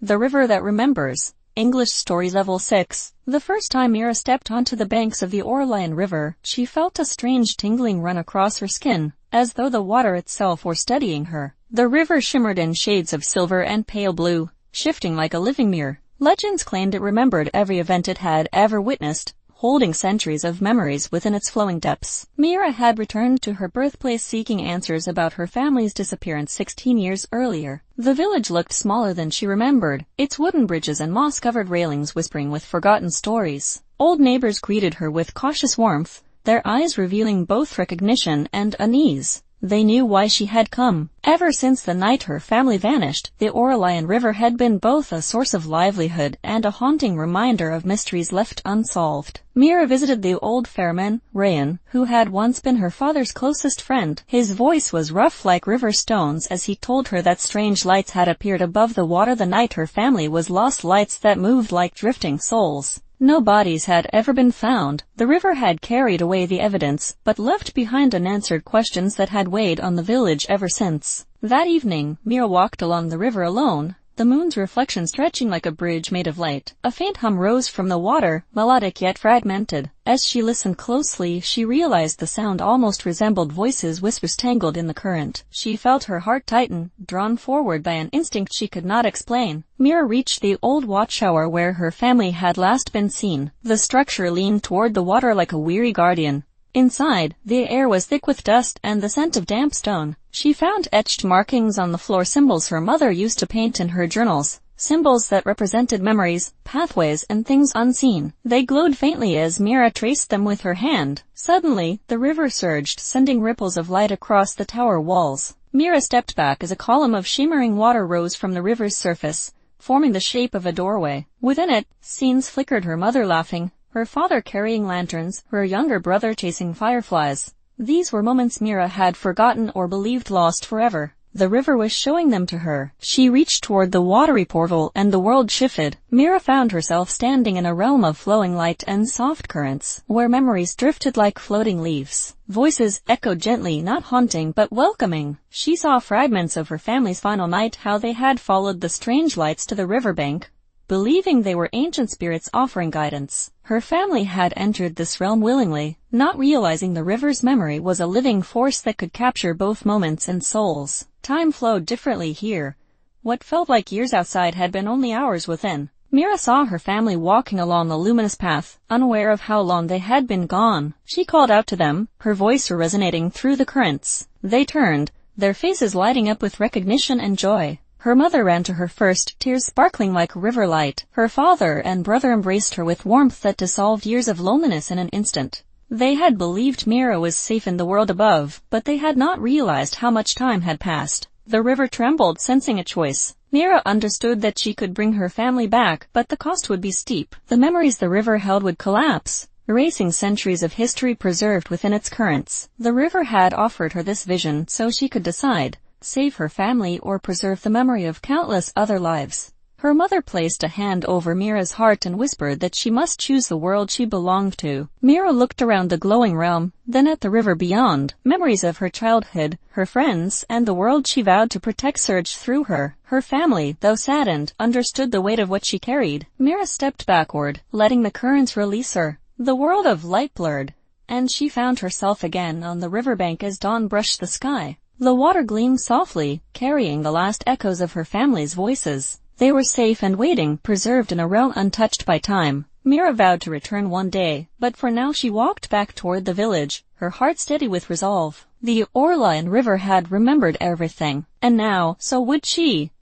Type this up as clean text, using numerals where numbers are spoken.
The River That Remembers. English Story Level 6. The first time Mira stepped onto the banks of the Orlion River, she felt a strange tingling run across her skin, as though the water itself were studying her. The river shimmered in shades of silver and pale blue, shifting like a living mirror. Legends claimed it remembered every event it had ever witnessed, holding centuries of memories within its flowing depths. Mira had returned to her birthplace seeking answers about her family's disappearance 16 years earlier. The village looked smaller than she remembered, its wooden bridges and moss-covered railings whispering with forgotten stories. Old neighbors greeted her with cautious warmth, their eyes revealing both recognition and unease. They knew why she had come. Ever since the night her family vanished, the Orlion River had been both a source of livelihood and a haunting reminder of mysteries left unsolved. Mira visited the old ferryman, Rayan, who had once been her father's closest friend. His voice was rough like river stones as he told her that strange lights had appeared above the water the night her family was lost, lights that moved like drifting souls. No bodies had ever been found. The river had carried away the evidence, but left behind unanswered questions that had weighed on the village ever since. That evening, Mira walked along the river alone, the moon's reflection stretching like a bridge made of light. A faint hum rose from the water, melodic yet fragmented. As she listened closely, she realized the sound almost resembled voices, whispers tangled in the current. She felt her heart tighten, drawn forward by an instinct she could not explain. Mira reached the old watchtower where her family had last been seen. The structure leaned toward the water like a weary guardian. Inside, the air was thick with dust and the scent of damp stone. She found etched markings on the floor, symbols her mother used to paint in her journals. Symbols that represented memories, pathways, and things unseen. They glowed faintly as Mira traced them with her hand. Suddenly, the river surged, sending ripples of light across the tower walls. Mira stepped back as a column of shimmering water rose from the river's surface, forming the shape of a doorway. Within it, scenes flickered: her mother laughing, her father carrying lanterns, her younger brother chasing fireflies. These were moments Mira had forgotten or believed lost forever. The river was showing them to her. She reached toward the watery portal and the world shifted. Mira found herself standing in a realm of flowing light and soft currents, where memories drifted like floating leaves. Voices echoed gently, not haunting but welcoming. She saw fragments of her family's final night, how they had followed the strange lights to the riverbank, believing they were ancient spirits offering guidance. Her family had entered this realm willingly, not realizing the river's memory was a living force that could capture both moments and souls. Time flowed differently here. What felt like years outside had been only hours within. Mira saw her family walking along the luminous path, unaware of how long they had been gone. She called out to them, her voice resonating through the currents. They turned, their faces lighting up with recognition and joy. Her mother ran to her first, tears sparkling like river light. Her father and brother embraced her with warmth that dissolved years of loneliness in an instant. They had believed Mira was safe in the world above, but they had not realized how much time had passed. The river trembled, sensing a choice. Mira understood that she could bring her family back, but the cost would be steep. The memories the river held would collapse, erasing centuries of history preserved within its currents. The river had offered her this vision so she could decide: save her family or preserve the memory of countless other lives. Her mother placed a hand over Mira's heart and whispered that she must choose the world she belonged to. Mira looked around the glowing realm, then at the river beyond. Memories of her childhood, her friends, and the world she vowed to protect surged through her. Her family, though saddened, understood the weight of what she carried. Mira stepped backward, letting the currents release her. The world of light blurred, and she found herself again on the riverbank as dawn brushed the sky. The water gleamed softly, carrying the last echoes of her family's voices. They were safe and waiting, preserved in a realm untouched by time. Mira vowed to return one day, but for now she walked back toward the village, her heart steady with resolve. The Orlion River had remembered everything, and now, so would she.